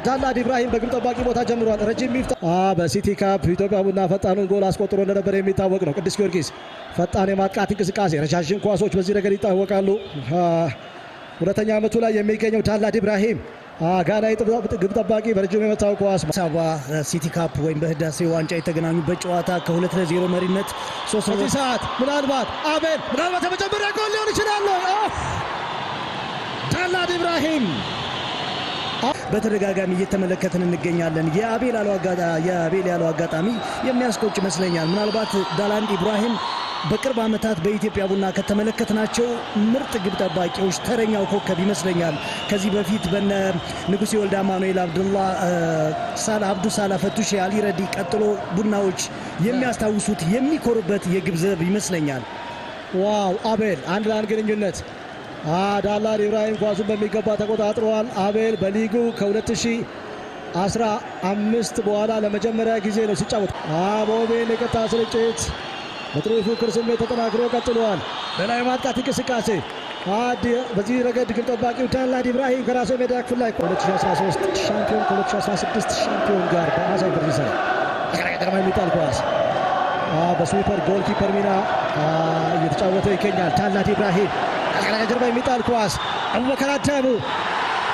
ዳላድ ኢብራሂም በግብ ጠባቂ ቦታ ጀምሯል። ረጅም ሚፍታ በሲቲ ካፕ ኢትዮጵያ ቡና ፈጣኑን ጎል አስቆጥሮ እንደነበር የሚታወቅ ነው። ቅዱስ ጊዮርጊስ ፈጣን የማጥቃት እንቅስቃሴ፣ ረጃጅም ኳሶች በዚህ ረገድ ይታወቃሉ። ሁለተኛ ዓመቱ ላይ የሚገኘው ዳላድ ኢብራሂም ጋናዊ ግብ ጠባቂ በረጅም የመታው ኳስ ሳባ ሲቲ ካፕ ወይም በህዳሴ ዋንጫ የተገናኙበት ጨዋታ ከ2-0 መሪነት 3 ሰዓት ምናልባት የመጀመሪያ ጎል ሊሆን ይችላል። ዳላድ ኢብራሂም በተደጋጋሚ እየተመለከትን እንገኛለን። የአቤል ያለው አጋጣሚ የሚያስቆጭ ይመስለኛል። ምናልባት ዳላድ ኢብራሂም በቅርብ ዓመታት በኢትዮጵያ ቡና ከተመለከትናቸው ምርጥ ግብ ጠባቂዎች ተረኛው ኮከብ ይመስለኛል። ከዚህ በፊት በነ ንጉሴ ወልደ አማኑኤል አብዱ ሳላ ፈቱሽ አሊ ረዲ ቀጥሎ ቡናዎች የሚያስታውሱት የሚኮሩበት የግብ ዘብ ይመስለኛል። ዋው አቤል አንድ ለአንድ ግንኙነት ዳላድ ኢብራሂም ኳሱን በሚገባ ተቆጣጥሯል። አቤል በሊጉ ከ2015 በኋላ ለመጀመሪያ ጊዜ ነው ሲጫወት። በኦቤን የቀጥታ ስርጭት በጥሩ የፉክክር ስሜት ተጠናክሮ ቀጥሏል። በላይ ማጥቃት እንቅስቃሴ በዚህ ረገድ ግብ ጠባቂው ዳላድ ኢብራሂም ከራሱ ሜዳ ክፍል ላይ 2013 ሻምፒዮን ከ2016 ሻምፒዮን ጋር በአዛኝ ብር ይሰራል። ቀድማ የሚጣል ኳስ በስዊፐር ጎልኪፐር ሚና እየተጫወተ ይገኛል። ዳላድ ኢብራሂም ጀርባ የሚጣል ኳስ አቡበከር አዳሙ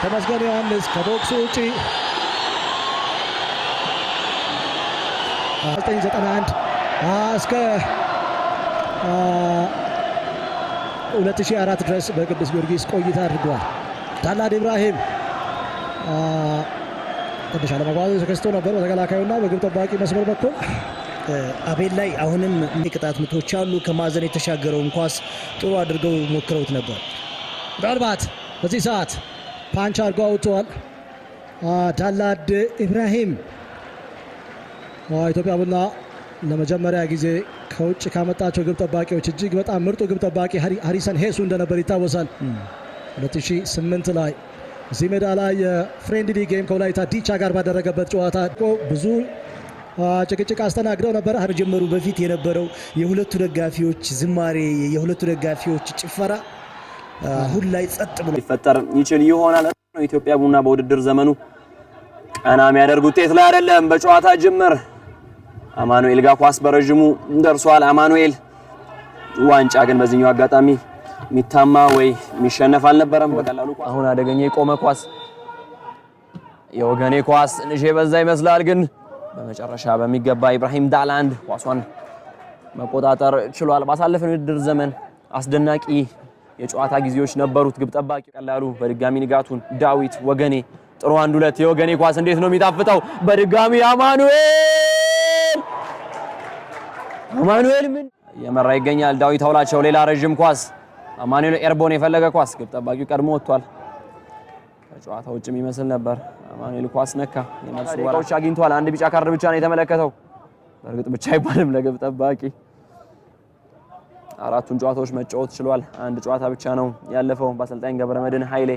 ተመስገን ዮሐንስ ከቦክሱ ውጪ 1991 እስከ 2004 ድረስ በቅዱስ ጊዮርጊስ ቆይታ አድርጓል። ዳላድ ኢብራሂም ትንሽ አለመግባባት ተከስቶ ነበር በተከላካዩና በግብ ጠባቂ መስመር በኩል። አቤል ላይ አሁንም ቅጣት ምቶች አሉ። ከማዕዘን የተሻገረውን ኳስ ጥሩ አድርገው ሞክረውት ነበር። ምናልባት በዚህ ሰዓት ፓንች አድርጎ አውጥቷል ዳላድ ኢብራሂም። ኢትዮጵያ ቡና ለመጀመሪያ ጊዜ ከውጭ ካመጣቸው ግብ ጠባቂዎች እጅግ በጣም ምርጡ ግብ ጠባቂ ሃሪሰን ሄሱ እንደነበር ይታወሳል። 2008 ላይ እዚህ ሜዳ ላይ የፍሬንድሊ ጌም ከወላይታ ዲቻ ጋር ባደረገበት ጨዋታ ብዙ ጭቅጭቅ አስተናግደው ነበር። ከመጀመሩ በፊት የነበረው የሁለቱ ደጋፊዎች ዝማሬ፣ የሁለቱ ደጋፊዎች ጭፈራ አሁን ላይ ጸጥ ብሎ ሊፈጠር ይችል ይሆናል። ኢትዮጵያ ቡና በውድድር ዘመኑ ቀና የሚያደርግ ውጤት ላይ አይደለም። በጨዋታ ጅምር አማኑኤል ጋር ኳስ በረጅሙ ደርሷል። አማኑኤል ዋንጫ ግን በዚህኛው አጋጣሚ ሚታማ ወይ ሚሸነፍ አልነበረም። በቀላሉ አሁን አደገኛ የቆመ ኳስ የወገኔ ኳስ እንጂ በዛ ይመስላል ግን በመጨረሻ በሚገባ ኢብራሂም ዳላንድ ኳሷን መቆጣጠር ችሏል። ባሳለፈው የውድድር ዘመን አስደናቂ የጨዋታ ጊዜዎች ነበሩት። ግብ ጠባቂ ቀላሉ በድጋሚ ንጋቱን ዳዊት ወገኔ ጥሩ 1-2 የወገኔ ኳስ እንዴት ነው የሚጣፍጠው! በድጋሚ አማኑኤል ምን የመራ ይገኛል። ዳዊት አውላቸው ሌላ ረጅም ኳስ አማኑኤል ኤርቦን የፈለገ ኳስ ግብ ጠባቂው ቀድሞ ወጥቷል። ከጨዋታ ውጭ የሚመስል ነበር። አማኑኤል ኳስ ነካ። የመልሱ ወራዎች አግኝቷል። አንድ ቢጫ ካርድ ብቻ ነው የተመለከተው። በእርግጥ ብቻ አይባልም ለግብ ጠባቂ። አራቱን ጨዋታዎች መጫወት ችሏል። አንድ ጨዋታ ብቻ ነው ያለፈው በአሰልጣኝ ገብረመድህን ኃይሌ።